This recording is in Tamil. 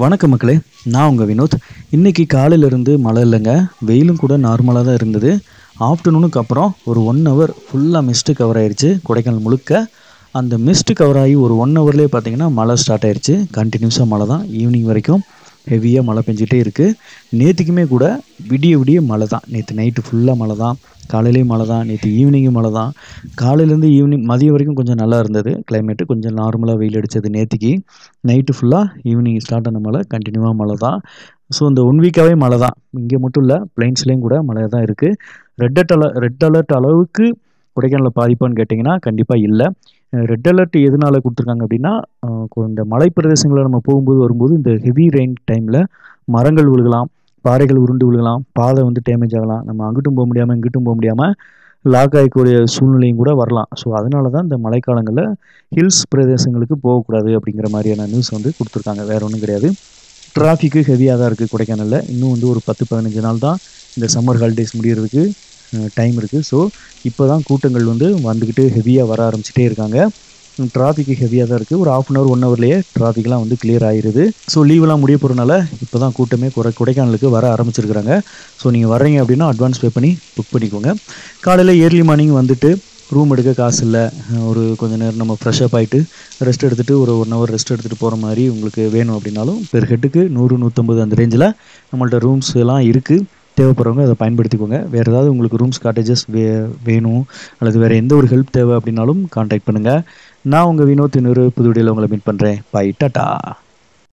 வணக்கம் மக்களே, நான் உங்கள் வினோத். இன்றைக்கி காலையிலேருந்து மழை இல்லைங்க, வெயிலும் கூட நார்மலாக தான் இருந்தது. ஆஃப்டர்நூனுக்கு அப்புறம் ஒரு 1 ஹவர் ஃபுல்லாக மிஸ்ட்டு கவர் ஆயிடுச்சு கொடைக்கானல் முழுக்க. அந்த மிஸ்ட்டு கவர் ஆகி ஒரு 1 ஹவர்லேயே பார்த்தீங்கன்னா மழை ஸ்டார்ட் ஆயிடுச்சு. கண்டினியூஸாக மழை தான், ஈவினிங் வரைக்கும் ஹெவியாக மழை பெஞ்சிட்டே இருக்குது. நேற்றுக்குமே கூட விடிய விடிய மழை தான். நேற்று நைட்டு ஃபுல்லாக மழை தான், காலையிலேயும் மழை தான், நேற்று ஈவினிங்கும் மழை தான். காலையிலேருந்து ஈவினிங் மதியம் வரைக்கும் கொஞ்சம் நல்லா இருந்தது கிளைமேட்டு, கொஞ்சம் நார்மலாக வெயில் அடித்தது நேற்றுக்கு. நைட்டு ஃபுல்லாக ஈவினிங் ஸ்டார்ட் ஆன மழை கண்டினியூவாக மழை தான். ஸோ இந்த 1 வீக்காகவே மழை தான். இங்கே மட்டும் இல்லை, பிளைன்ஸ்லேயும் கூட மழை தான் இருக்குது. ரெட் அலர்ட் அளவுக்கு கொடைக்கானலில் பாதிப்பான்னு கேட்டிங்கன்னா கண்டிப்பாக இல்லை. ரெட் அலர்ட் எதனால் கொடுத்துருக்காங்க அப்படின்னா, இந்த மலை பிரதேசங்களில் நம்ம போகும்போது வரும்போது இந்த ஹெவி ரெயின் டைமில் மரங்கள் விழுகலாம், பாறைகள் உருண்டு விழுகலாம், பாதை வந்து டேமேஜ் ஆகலாம், நம்ம அங்கிட்டும் போக முடியாமல் இங்கிட்டும் போக முடியாமல் லாக் ஆகக்கூடிய சூழ்நிலையும் கூட வரலாம். ஸோ அதனால தான் இந்த மழைக்காலங்களில் ஹில்ஸ் பிரதேசங்களுக்கு போகக்கூடாது அப்படிங்கிற மாதிரியான நியூஸ் வந்து கொடுத்துருக்காங்க. வேறு ஒன்றும் கிடையாது. டிராஃபிக்கு ஹெவியாக தான் இருக்குது கொடைக்கானலில். இன்னும் வந்து ஒரு 10-15 நாள் தான் இந்த சம்மர் ஹாலிடேஸ் முடிகிறதுக்கு டைம் இருக்குது. ஸோ இப்போ தான் கூட்டங்கள் வந்து வந்துக்கிட்டு ஹெவியாக வர ஆரம்பிச்சிட்டே இருக்காங்க. டிராஃபிக்கு ஹெவியாக தான் இருக்குது. ஒரு 1/2 ஹவர் 1 ஹவர்லேயே டிராஃபிக்லாம் வந்து கிளியர் ஆகிடுது. ஸோ லீவெலாம் முடிய போகிறனால இப்போ தான் கூட்டமே கொடைக்கானலுக்கு வர ஆரம்பிச்சிருக்கிறாங்க. ஸோ நீங்கள் வர்றீங்க அப்படின்னா அட்வான்ஸ் பே பண்ணி புக் பண்ணிக்கோங்க. காலையில் ஏர்லி மார்னிங் வந்துட்டு ரூம் எடுக்க காசு இல்லை, ஒரு கொஞ்சம் நேரம் நம்ம ஃப்ரெஷ்அப் ஆகிட்டு ரெஸ்ட் எடுத்துகிட்டு ஒரு 1 ஹவர் ரெஸ்ட் எடுத்துகிட்டு போகிற மாதிரி உங்களுக்கு வேணும் அப்படின்னாலும் பெர் ஹெட்டுக்கு 100-150 அந்த ரேஞ்சில் நம்மள்ட்ட ரூம்ஸ் எல்லாம் இருக்குது. தேவைப்படுறவங்க அதை பயன்படுத்திக்கோங்க. வேறு ஏதாவது உங்களுக்கு ரூம்ஸ் காட்டேஜஸ் வேணும் அல்லது வேறு எந்த ஒரு ஹெல்ப் தேவை அப்படின்னாலும் கான்டாக்ட் பண்ணுங்கள். நான் உங்கள் வினோத், இன்னொரு புது வீடியோவில் உங்களை மீட் பண்ணுறேன். Bye, tata.